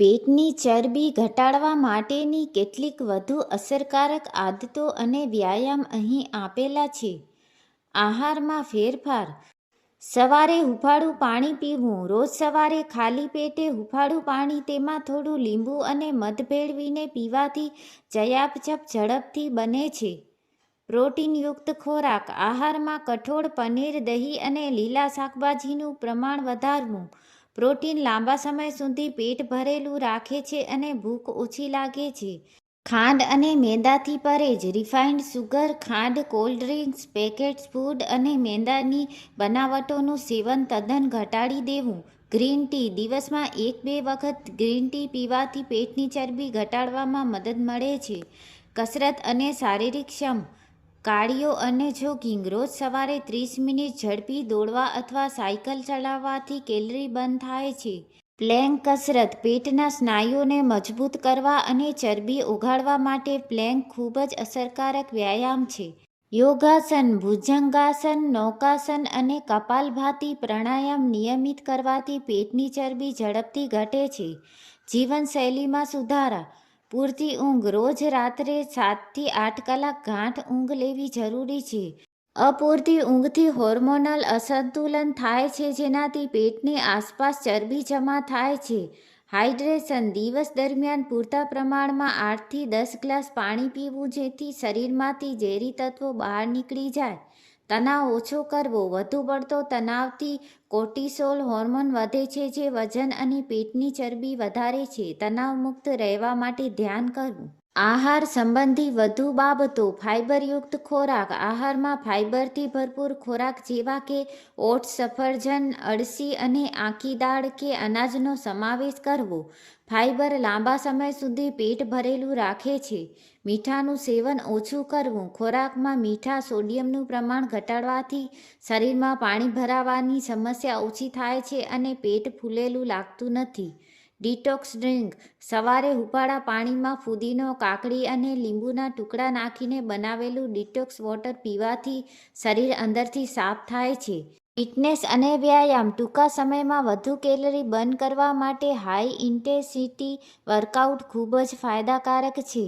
પેટની ચરબી ઘટાડવા માટેની કેટલીક વધુ અસરકારક આદતો અને વ્યાયામ અહીં આપેલા છે. આહારમાં ફેરફાર. સવારે હૂંફાળું પાણી પીવું. રોજ સવારે ખાલી પેટે હૂંફાળું પાણી, તેમાં થોડું લીંબુ અને મધ ભેળવીને પીવાથી ચયાપચય ઝડપથી બને છે. પ્રોટીનયુક્ત ખોરાક. આહારમાં કઠોળ, પનીર, દહીં અને લીલા શાકભાજીનું પ્રમાણ વધારવું. પ્રોટીન લાંબા સમય સુધી પેટ ભરેલું રાખે છે અને ભૂખ ઓછી લાગે છે. ખાંડ અને મેદાથી પરેજ. રિફાઇન્ડ સુગર, ખાંડ, કોલ્ડ ડ્રિંક્સ, પેકેટ્સ ફૂડ અને મેંદાની બનાવટોનું સેવન તદ્દન ઘટાડી દેવું. Green tea. દિવસમાં 1-2 વખત ગ્રીન ટી પીવાથી પેટની ચરબી ઘટાડવામાં મદદ મળે છે. કસરત અને શારીરિક શ્રમ. કાર્ડિયો અને જોગિંગ. રોજ સવારે 30 મિનિટ ઝડપી દોડવા અથવા સાયકલ ચલાવવાથી કેલરી બર્ન થાય છે. પ્લેન્ક કસરત. પેટના સ્નાયુઓને મજબૂત કરવા અને ચરબી ઓગાળવા માટે પ્લેન્ક ખૂબ જ અસરકારક વ્યાયામ છે. યોગાસન. ભુજંગાસન, નૌકાસન અને કપાલભાતિ પ્રાણાયામ નિયમિત કરવાથી પેટની ચરબી ઝડપથી ઘટે છે. જીવનશૈલીમાં સુધારા. પૂરતી ઊંઘ. રોજ રાત્રે 7 થી 8 કલાક ગાઢ ઊંઘ લેવી જરૂરી છે. અપૂરતી ઊંઘથી હોર્મોનલ અસંતુલન થાય છે, જેનાથી પેટની આસપાસ ચરબી જમા થાય છે. હાઇડ્રેશન. દિવસ દરમિયાન પૂરતા પ્રમાણમાં 8 થી 10 ગ્લાસ પાણી પીવું, જેથી શરીરમાંથી ઝેરી તત્વો બહાર નીકળી જાય. તણાવ ઓછો કરવો. વધુ પડતો તણાવથી કોર્ટિસોલ હોર્મોન વધે છે, જે વજન અને પેટની ચરબી વધારે છે. તણાવમુક્ત રહેવા માટે ધ્યાન કરવું. આહાર સંબંધી વધુ બાબતો. ફાઇબરયુક્ત ખોરાક. આહારમાં ફાઇબરથી ભરપૂર ખોરાક જેવા કે ઓટ્સ, સફરજન, અળસી અને આખી દાળ કે અનાજનો સમાવેશ કરવો. ફાઇબર લાંબા સમય સુધી પેટ ભરેલું રાખે છે. મીઠાનું સેવન ઓછું કરવું. ખોરાકમાં મીઠા, સોડિયમનું પ્રમાણ ઘટાડવાથી શરીરમાં પાણી ભરાવાની સમસ્યા ઓછી થાય છે અને પેટ ફૂલેલું લાગતું નથી. Detox drink. સવારે હૂંફાળા પાણીમાં ફુદીનો, કાકડી અને લીંબુના ટુકડા નાખીને બનાવેલું ડિટોક્સ વોટર પીવાથી શરીર અંદરથી સાફ થાય છે. ફિટનેસ અને વ્યાયામ. ટૂંકા સમયમાં વધુ કેલરી બર્ન કરવા માટે હાઈ ઇન્ટેન્સિટી વર્કઆઉટ ખૂબ જ ફાયદાકારક છે.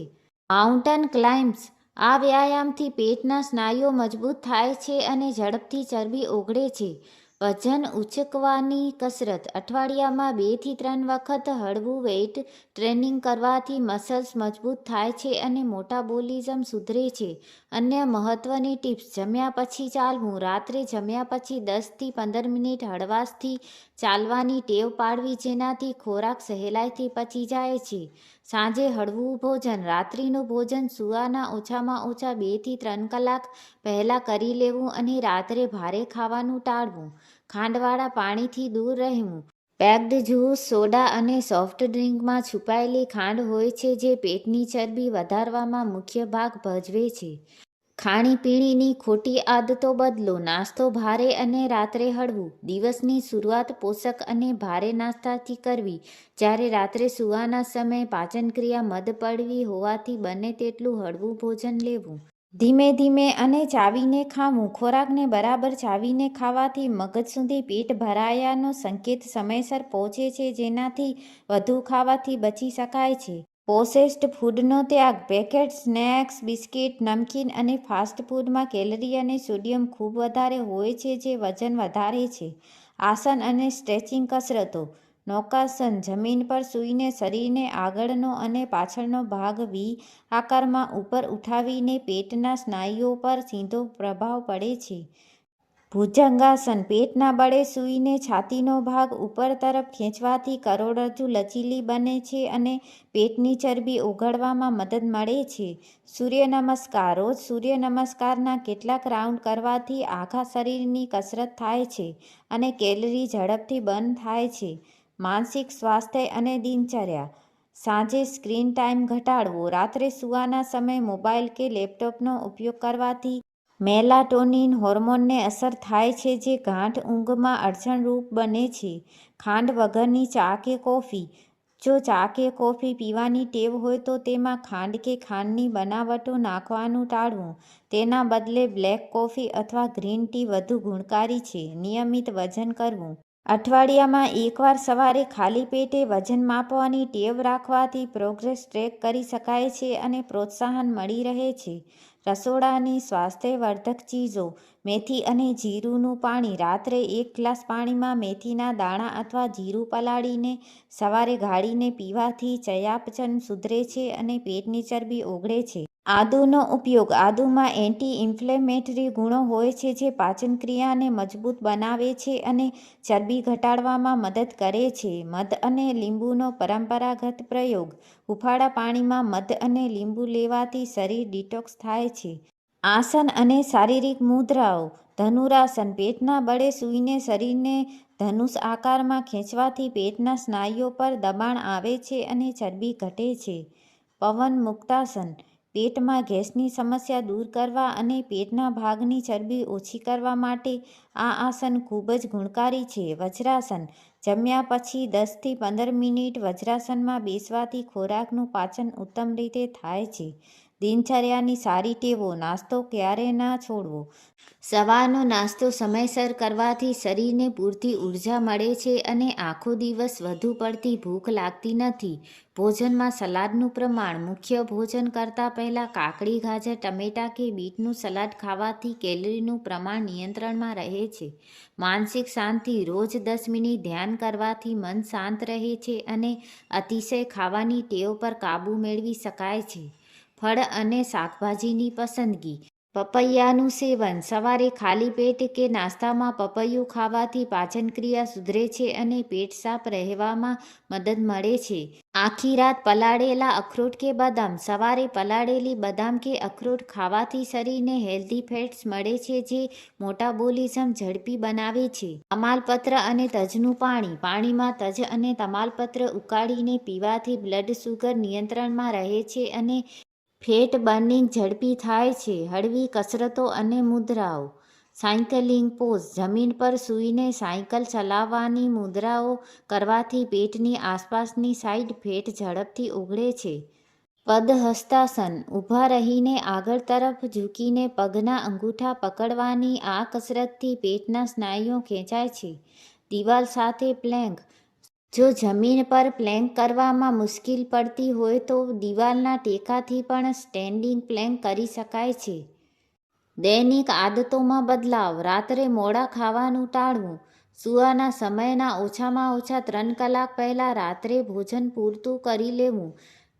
માઉન્ટન ક્લાઇમ્બ્સ. આ વ્યાયામથી પેટના સ્નાયુઓ મજબૂત થાય છે અને ઝડપથી ચરબી ઓગળે છે. વજન ઉંચકવાની કસરત. અઠવાડિયામાં 2 થી 3 વખત હળવું વેઇટ ટ્રેનિંગ કરવાથી મસલ્સ મજબૂત થાય છે અને મેટાબોલિઝમ સુધરે છે. અન્ય મહત્વની ટિપ્સ. જમ્યા પછી ચાલવું. રાત્રે જમ્યા પછી 10 થી 15 મિનિટ હળવાશથી ચાલવાની ટેવ પાડવી, જેનાથી ખોરાક સહેલાઈથી પચી જાય છે. સાંજે હળવું ભોજન. રાત્રિનું ભોજન સૂવાના ઓછામાં ઓછા 2 થી 3 કલાક પહેલાં કરી લેવું અને રાત્રે ભારે ખાવાનું ટાળવું. ખાંડવાળા પાણીથી દૂર રહેવું. પેક્ડ જ્યુસ, સોડા અને સોફ્ટ ડ્રિંકમાં છુપાયેલી ખાંડ હોય છે, જે પેટની ચરબી વધારવામાં મુખ્ય ભાગ ભજવે છે. ખાણીપીણીની ખોટી આદતો બદલો. નાસ્તો ભારે અને રાત્રે હળવું. દિવસની શરૂઆત પોષક અને ભારે નાસ્તાથી કરવી, જ્યારે રાત્રે સૂવાના સમયે પાચનક્રિયા મંદ પડતી હોવાથી બને તેટલું હળવું ભોજન લેવું. ધીમે ધીમે અને ચાવીને ખાવું. ખોરાકને બરાબર ચાવીને ખાવાથી મગજ સુધી પેટ ભરાયાનો સંકેત સમયસર પહોંચે છે, જેનાથી વધુ ખાવાથી બચી શકાય છે. પ્રોસેસ્ડ ફૂડનો ત્યાગ. પેકેટ સ્નેક્સ, બિસ્કિટ, નમકીન અને ફાસ્ટ ફૂડમાં કેલરી અને સોડિયમ ખૂબ વધારે હોય છે, જે વજન વધારે છે. આસન અને સ્ટ્રેચિંગ કસરતો. નૌકાસન. જમીન પર સૂઈને શરીરને આગળનો અને પાછળનો ભાગ વી આકારમાં ઉપર ઉઠાવીને પેટના સ્નાયુઓ પર સીધો પ્રભાવ પડે છે. ભુજંગાસન. પેટના બળે સૂઈને છાતીનો ભાગ ઉપર તરફ ખેંચવાથી કરોડરજ્જુ લચીલી બને છે અને પેટની ચરબી ઓગાળવામાં મદદ મળે છે. સૂર્ય નમસ્કાર. રોજ સૂર્ય નમસ્કારના કેટલાક રાઉન્ડ કરવાથી આખા શરીરની કસરત થાય છે અને કેલરી ઝડપથી બર્ન થાય છે. માનસિક સ્વાસ્થ્ય અને દિનચર્યા. સાંજે સ્ક્રીન ટાઈમ ઘટાડવો. રાત્રે સૂવાના સમયે મોબાઈલ કે લેપટોપનો ઉપયોગ કરવાથી મેલાટોનિન હોર્મોનને અસર થાય છે, જે ગાઢ ઊંઘમાં અડચણરૂપ બને છે. ખાંડ વગરની ચા કે કોફી. જો ચા કે કોફી પીવાની ટેવ હોય તો તેમાં ખાંડ કે ખાંડની બનાવટો નાખવાનું ટાળવું. તેના બદલે બ્લેક કોફી અથવા ગ્રીન ટી વધુ ગુણકારી છે. નિયમિત વજન કરવું. અઠવાડિયામાં એકવાર સવારે ખાલી પેટે વજન માપવાની ટેવ રાખવાથી પ્રોગ્રેસ ટ્રેક કરી શકાય છે અને પ્રોત્સાહન મળી રહે છે. રસોડાની સ્વાસ્થ્યવર્ધક ચીજો: મેથી અને જીરુંનું પાણી: રાત્રે 1 ગ્લાસ પાણીમાં મેથીના દાણા અથવા જીરું પલાળીને સવારે ગાળીને પીવાથી ચયાપચય સુધરે છે અને પેટની ચરબી ઓગળે છે. આદુનો ઉપયોગ: આદુમાં એન્ટી ઇન્ફ્લેમેટરી ગુણો હોય છે જે પાચનક્રિયાને મજબૂત બનાવે છે અને ચરબી ઘટાડવામાં મદદ કરે છે. મધ અને લીંબુનો પરંપરાગત પ્રયોગ: હૂંફાળા પાણીમાં મધ અને લીંબુ લેવાથી શરીર ડિટોક્સ થાય છે. આસન અને શારીરિક મુદ્રાઓ: ધનુરાસન: પેટના બળે સૂઈને શરીરને ધનુષ આકારમાં ખેંચવાથી પેટના સ્નાયુઓ પર દબાણ આવે છે અને ચરબી ઘટે છે. પવન મુક્તાસન: પેટમાં ગેસની સમસ્યા દૂર કરવા અને પેટના ભાગની ચરબી ઓછી કરવા માટે આ આસન ખૂબ જ ગુણકારી છે. વજ્રાસન: જમ્યા પછી 10 થી 15 મિનિટ વજ્રાસનમાં બેસવાથી ખોરાકનું પાચન ઉત્તમ રીતે થાય છે. દિનચર્યાની સારી ટેવો: નાસ્તો ક્યારેય ન છોડવો. સવારનો નાસ્તો સમયસર કરવાથી શરીરને પૂરતી ઉર્જા મળે છે અને આખો દિવસ વધુ પડતી ભૂખ લાગતી નથી. ભોજનમાં સલાડનું પ્રમાણ: મુખ્ય ભોજન કરતાં પહેલાં કાકડી, ગાજર, ટમેટાં કે બીટનું સલાડ ખાવાથી કેલરીનું પ્રમાણ નિયંત્રણમાં રહે છે. માનસિક શાંતિ: રોજ 10 મિનિટ ધ્યાન કરવાથી મન શાંત રહે છે અને અતિશય ખાવાની ટેવ પર કાબૂ મેળવી શકાય છે. ફળ અને શાકભાજીની પસંદગી: પપૈયાનું સેવન: સવારે ખાલી પેટ કે નાસ્તામાં પપૈયું ખાવાથી પાચનક્રિયા સુધરે છે અને પેટ સાફ રહેવામાં મદદ મળે છે. આખી રાત પલાળેલા અખરોટ કે બદામ: સવારે પલાળેલી બદામ કે અખરોટ ખાવાથી શરીરને હેલ્ધી ફેટ્સ મળે છે જે મેટાબોલિઝમ ઝડપી બનાવે છે. તમાલપત્ર અને તજનું પાણી: પાણીમાં તજ અને તમાલપત્ર ઉકાળીને પીવાથી બ્લડ શુગર નિયંત્રણમાં રહે છે અને ફેટ બર્નિંગ ઝડપી થાય છે. હળવી કસરતો અને મુદ્રાઓ: સાયકલિંગ પોઝ: જમીન પર સૂઈને સાયકલ ચલાવવાની મુદ્રાઓ કરવાથી પેટની આસપાસની સાઇડ ફેટ ઝડપથી ઓગળે છે. પદ્હસ્તાસન: ઊભા રહીને આગળ તરફ ઝૂકીને પગના અંગૂઠા પકડવાની આ કસરતથી પેટના સ્નાયુઓ ખેંચાય છે. દિવાલ સાથે પ્લેન્ક: જો જમીન પર પ્લેન્ક કરવામાં મુશ્કેલી પડતી હોય તો દિવાલના ટેકાથી પણ સ્ટેન્ડિંગ પ્લેન્ક કરી શકાય છે. દૈનિક આદતોમાં બદલાવ: રાત્રે મોડા ખાવાનું ટાળવું. સૂવાના સમયના ઓછામાં ઓછા 3 કલાક પહેલાં રાત્રે ભોજન પૂરતું કરી લેવું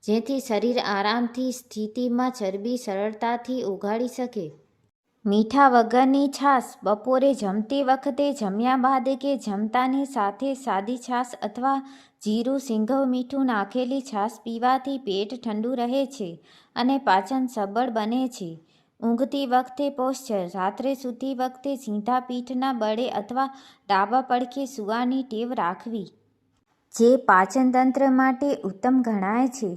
જેથી શરીર આરામથી સ્થિતિમાં ચરબી સરળતાથી ઓગાળી શકે. મીઠા વગરની છાશ: બપોરે જમતી વખતે, જમ્યા બાદ કે જમતાની સાથે સાદી છાશ અથવા જીરું, સિંઘવ મીઠું નાખેલી છાશ પીવાથી પેટ ઠંડુ રહે છે અને પાચન સબળ બને છે. ઊંઘતી વખતે પોશ્ચર: રાત્રે સૂતી વખતે સીધા પીઠના બળે અથવા ડાબા પડખે સૂવાની ટેવ રાખવી જે પાચનતંત્ર માટે ઉત્તમ ગણાય છે.